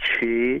6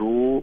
2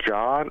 4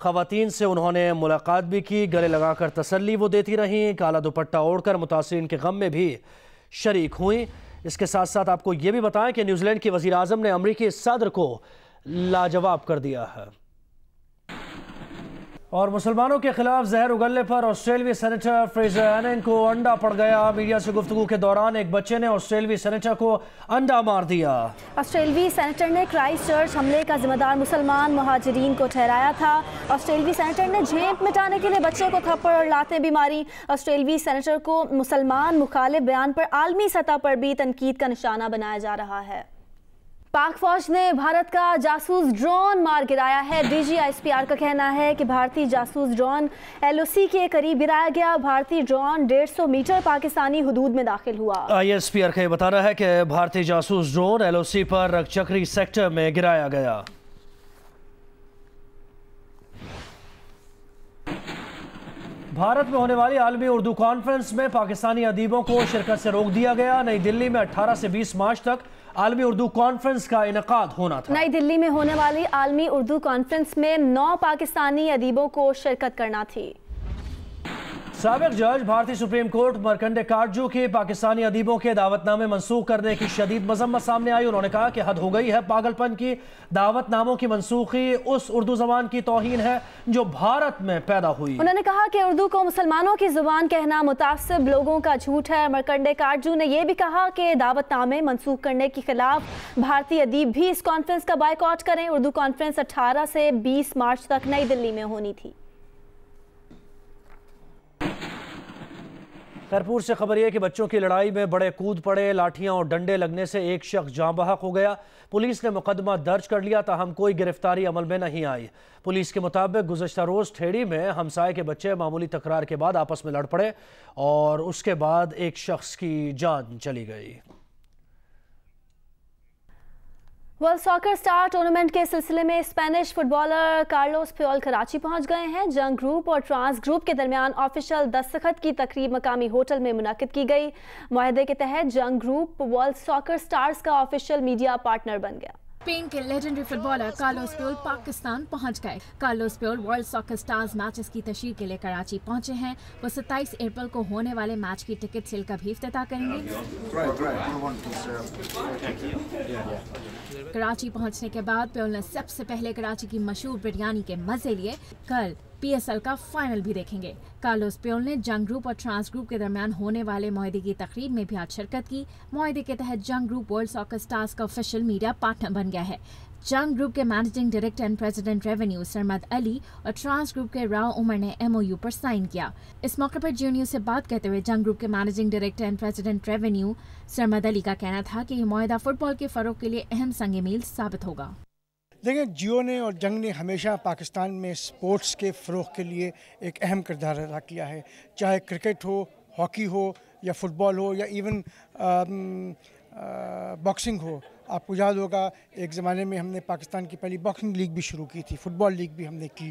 خواتین سے انہوں نے ملاقات بھی کی، گلے لگا کر تسلی وہ دیتی رہیں، کالا دوپٹہ اوڑھ کر متاثرین کے غم میں بھی شریک ہوئیں۔ اس کے ساتھ ساتھ آپ کو یہ بھی بتائیں کہ نیوزی لینڈ کے وزیر اعظم نے امریکی صدر کو لاجواب کر دیا ہے۔ اور مسلمانوں کے خلاف زہر اگلنے پر آسٹریلوی سینیٹر فریزر اینن کو انڈا پڑ گیا۔ میڈیا سے گفتگو کے دوران ایک بچے نے آسٹریلوی سینیٹر کو انڈا مار دیا۔ آسٹریلوی سینیٹر نے کرائسٹ چرچ حملے کا ذمہ دار مسلمان مہاجرین کو ٹھہرایا تھا۔ آسٹریلوی سینیٹر نے جھینپ مٹانے کے لیے بچے کو تھپڑ اور لاتیں بھی ماری۔ آسٹریلوی سینیٹر کو مسلمان مخالف بیان پر عالمی سطح پر بھی تنقید کا نشانہ بنایا جا رہا ہے۔ پاک فوج نے بھارت کا جاسوس ڈرون مار گرایا ہے۔ D G S P R کا کہنا ہے کہ بھارتی جاسوس ڈرون ایل او سی کے قریب گرایا گیا۔ بھارتی ڈرون 150 میٹر پاکستانی حدود میں داخل ہوا۔ آئی ایس پی آر کا یہ بتانا ہے کہ بھارتی جاسوس ڈرون ایل او سی پر رکچکری سیکٹر میں گرایا گیا۔ بھارت میں ہونے والی عالمی اردو کانفرنس میں پاکستانی ادیبوں کو شرکت سے روک دیا گیا۔ نئی دلی میں 18 سے 20 مارچ تک عالمی اردو کانفرنس کا انعقاد ہونا تھا۔ نئی دلی میں ہونے والی عالمی اردو کانفرنس میں 9 پاکستانی ادیبوں کو شرکت کرنا تھی۔ سابق جج بھارتی سپریم کورٹ مرکنڈے کارجو کی پاکستانی ادیبوں کے دعوت نامے منسوخ کرنے کی شدید مذمت سامنے آئی۔ انہوں نے کہا کہ حد ہو گئی ہے پاگل پن کی۔ دعوت ناموں کی منسوخی اس اردو زبان کی توہین ہے جو بھارت میں پیدا ہوئی۔ انہوں نے کہا کہ اردو کو مسلمانوں کی زبان کہنا متعصب لوگوں کا جھوٹ ہے۔ مرکنڈے کارجو نے یہ بھی کہا کہ دعوت نامے منسوخ کرنے کے خلاف بھارتی ادیب بھی اس کانفرنس کا بائیکاٹ کریں۔ اردو کانفرنس 18 سے 20 مارچ تک نئی دلی میں ہونی تھی۔ خیرپور سے خبر یہ کہ بچوں کی لڑائی میں بڑے کود پڑے، لاٹھیاں اور ڈنڈے لگنے سے ایک شخص جاں بحق ہو گیا۔ پولیس نے مقدمہ درج کر لیا تاہم کوئی گرفتاری عمل میں نہیں آئی۔ پولیس کے مطابق گزشتہ روز ٹھیڑی میں ہمسائے کے بچے معمولی تکرار کے بعد آپس میں لڑ پڑے اور اس کے بعد ایک شخص کی جان چلی گئی۔ ورلڈ ساکر سٹار ٹورنامنٹ کے سلسلے میں Spanish footballer Carlos Puyol Karachi پہنچ گئے ہیں۔ جنگ گروپ اور ٹرانس گروپ کے درمیان آفیشل دستخط کی تقریب مقامی ہوٹل میں منعقد کی گئی۔ معاہدے کے تحت Jang group world soccer stars کا آفیشل میڈیا پارٹنر بن گیا۔ اسپین کے legendary footballer Carlos Puyol Pakistan پہنچ گئے۔ Carlos Puyol world soccer stars matches کی تشہیر کے لیے کراچی پہنچے ہیں۔ وہ 27 اپریل کو ہونے والے میچ کی ٹکٹ سیل کا بھی افتتاح کریں گے۔ کراچی پہنچنے کے بعد پیول نے سب سے پہلے کراچی کی مشہور بریانی کے مزے لیے۔ کل پی ایس ایل کا فائنل بھی دیکھیں گے۔ کارلوس پیول نے جنگ گروپ اور ٹرانس گروپ کے درمیان ہونے والے معاہدے کی تقریب میں بھی آج شرکت کی۔ معاہدے کے تحت Jang group world soccer stars کا آفیشل میڈیا پارٹنر بن گیا ہے۔ جنگ گروپ کے managing director and president revenue Sarmad Ali اور ٹرانس گروپ کے راؤ عمر نے ایم او یو پر سائن کیا۔ اس موقع پر جیو نیوز سے بات کرتے ہوئے جنگ گروپ کے managing director and president revenue Sarmad Ali کا کہنا تھا کہ یہ معاہدہ فٹ بال کے فروغ کے لیے اہم سنگ میل ثابت ہوگا۔ دیکھیں، جیو نے اور جنگ نے ہمیشہ پاکستان میں سپورٹس کے فروغ کے لیے ایک اہم کردار ادا کیا ہے، چاہے کرکٹ ہو، ہاکی ہو یا فٹ بال ہو یا ایون باکسنگ ہو۔ آپ کو یاد ہوگا ایک زمانے میں ہم نے پاکستان کی پہلی باکسنگ لیگ بھی شروع کی تھی، فٹ بال لیگ بھی ہم نے کی۔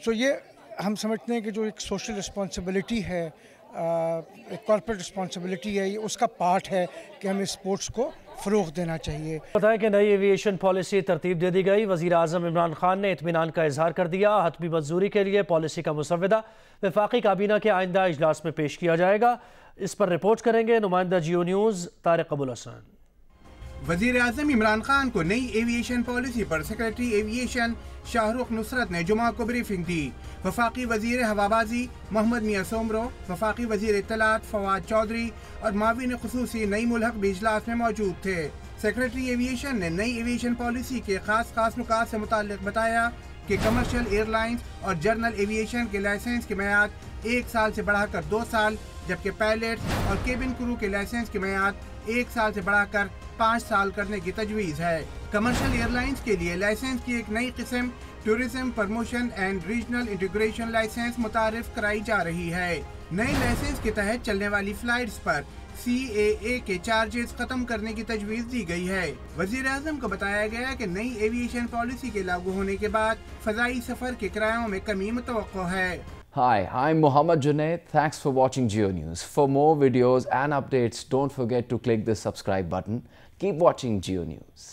سو یہ ہم سمجھتے ہیں کہ جو ایک سوشل رسپانسبلٹی ہے، ایک کارپوریٹ رسپانسبلٹی ہے، یہ اس کا پارٹ ہے کہ ہمیں اسپورٹس کو فروغ دینا چاہیے۔ بتائیں کہ نئی ایویشن پالیسی ترتیب دے دی گئی۔ وزیر اعظم عمران خان نے اطمینان کا اظہار کر دیا۔ حتمی منظوری کے لیے پالیسی کا مسودہ وفاقی کابینہ کے آئندہ اجلاس میں پیش کیا جائے گا۔ اس پر رپورٹ کریں گے نمائندہ جیو نیوز طارق ابوالحسن۔ وزیر اعظم عمران خان کو نئی ایویشن پالیسی پر سیکریٹری ایویشن شاہ رخ نصرت نے جمعہ کو بریفنگ دی۔ وفاقی وزیر ہوابازی محمد میاں سومرو، وفاقی وزیر اطلاعات فواد چودھری اور معاون خصوصی نعیم الحق بھی اجلاس میں موجود تھے۔ سیکریٹری ایویشن نے نئی ایویشن پالیسی کے خاص نکات سے متعلق بتایا کہ کمرشل ایئر لائنز اور جنرل ایویشن کے لائسنس کی میعاد 1 سال سے بڑھا کر 2 سال، جبکہ پائلٹ اور کیبن کرو کے لائسنس کی میعاد 1 سال سے بڑھا کر 5 سال کرنے کی تجویز ہے۔ کمرشل ایئر لائنز کے لیے لائسنس کی ایک نئی قسم tourism promotion and regional integration licence متعارف کرائی جا رہی ہے۔ نئے لائسنس کے تحت چلنے والی فلائٹس پر CAA کے چارجز ختم کرنے کی تجویز دی گئی ہے۔ وزیر اعظم کو بتایا گیا کہ نئی ایویشن پالیسی کے لاگو ہونے کے بعد فضائی سفر کے کرایوں میں کمی متوقع ہے۔ Hi, I'm Mohammad Junaid. Thanks for watching Geo News. For more videos and updates, don't forget to click the subscribe button. Keep watching Geo News.